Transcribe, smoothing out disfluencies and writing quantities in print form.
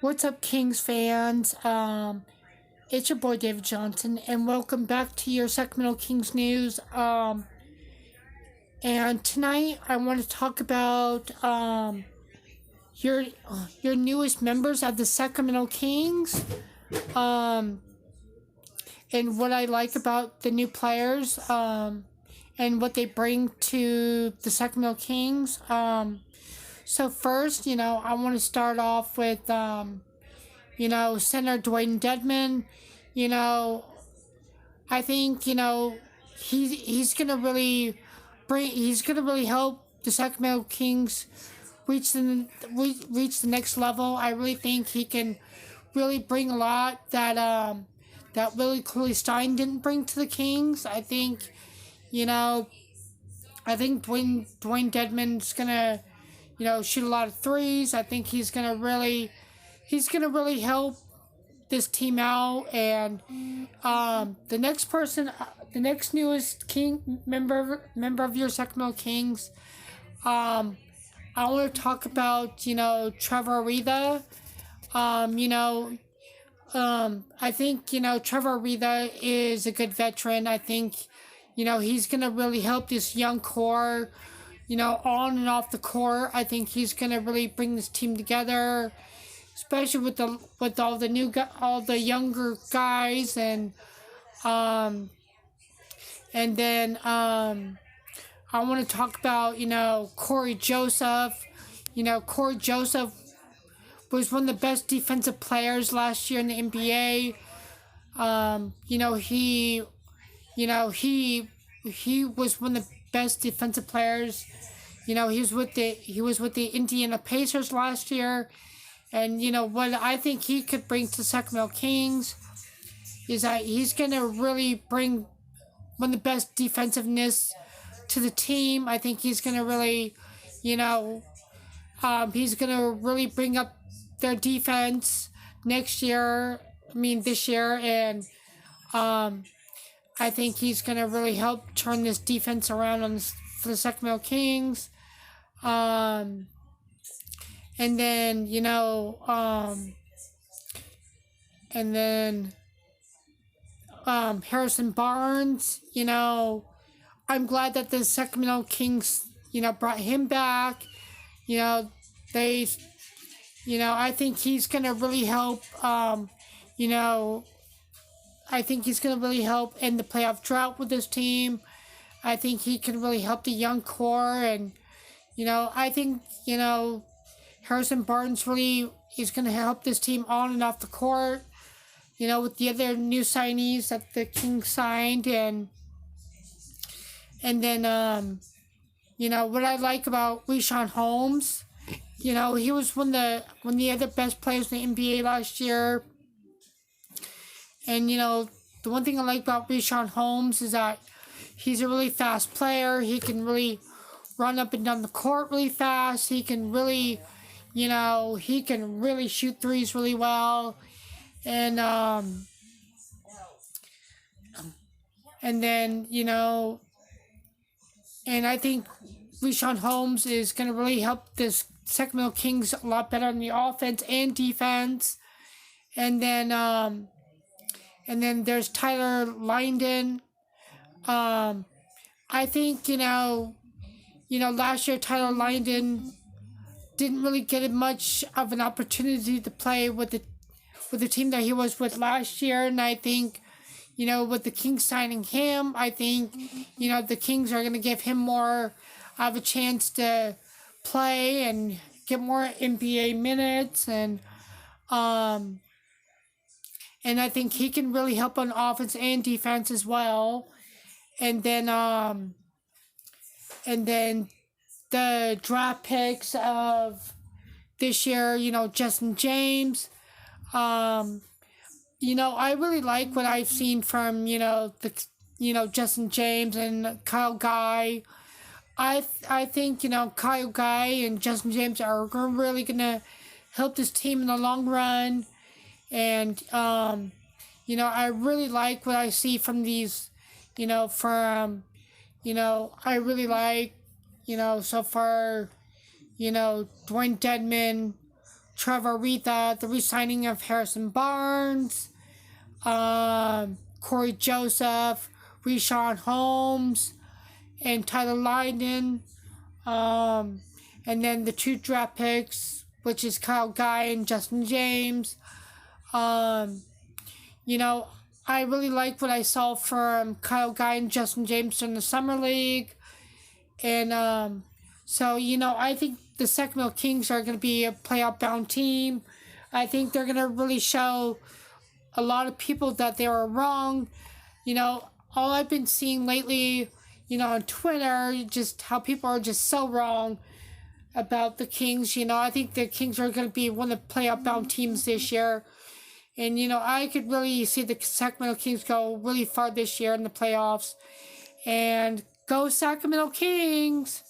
What's up, Kings fans? It's your boy David Johnson, and welcome back to your Sacramento Kings news. And tonight I want to talk about your your newest members of the Sacramento Kings. Um, and what I like about the new players. And what they bring to the Sacramento Kings. So first, I want to start off with, Senator Dwayne Dedman. I think, he's gonna really help the Sacramento Kings reach the next level. I really think he can really bring a lot that Willie Cauley Stein didn't bring to the Kings. I think Dwayne Dedman's gonna, shoot a lot of threes. I think he's gonna really help this team out. And the next newest King member of your Sacramento Kings, I want to talk about Trevor Ariza. I think Trevor Ariza is a good veteran. I think he's gonna really help this young core, on and off the court. I think he's gonna really bring this team together, especially with all the younger guys. And then I want to talk about Corey Joseph. Corey Joseph was one of the best defensive players last year in the NBA. He was one of the best defensive players. He was with the Indiana Pacers last year. And what I think he could bring to Sacramento Kings is that he's gonna really bring one of the best defensiveness to the team. I think he's gonna really, he's gonna really bring up their defense this year. And I think he's gonna really help turn this defense around for the Sacramento Kings. And then Harrison Barnes. I'm glad that the Sacramento Kings brought him back. I think he's gonna really help. I think he's gonna really help end the playoff drought with this team. I think he can really help the young core. And I think Harrison Barnes really is gonna help this team on and off the court. With the other new signees that the Kings signed. And then what I like about Richaun Holmes. He was one of the other best players in the NBA last year. And the one thing I like about Richaun Holmes is that he's a really fast player. He can really run up and down the court really fast. He can really, shoot threes really well. And then and I think Richaun Holmes is gonna really help this Sacramento Kings a lot better in the offense and defense. And then there's Tyler Lydon. I think last year Tyler Lydon didn't really get much of an opportunity to play with the team that he was with last year. And I think with the Kings signing him, I think the Kings are gonna give him more of a chance to play and get more NBA minutes. And I think he can really help on offense and defense as well. And then the draft picks of this year, Justin James. I really like what I've seen from Justin James and Kyle Guy. I think Kyle Guy and Justin James are really gonna help this team in the long run. And I really like what I see from these. I really like so far Dwayne Dedman, Trevor Aretha, the re-signing of Harrison Barnes, Corey Joseph, Richaun Holmes, and Tyler Lydon. And then the 2 draft picks, which is Kyle Guy and Justin James. You know, I really like what I saw from Kyle Guy and Justin James in the Summer League. And so, you know, I think the Sacramento Kings are going to be a playoff-bound team. I think they're going to really show a lot of people that they were wrong. You know, all I've been seeing lately, you know, on Twitter, just how people are just so wrong about the Kings. You know, I think the Kings are going to be one of the playoff-bound teams this year. And, you know, I could really see the Sacramento Kings go really far this year in the playoffs. And go Sacramento Kings!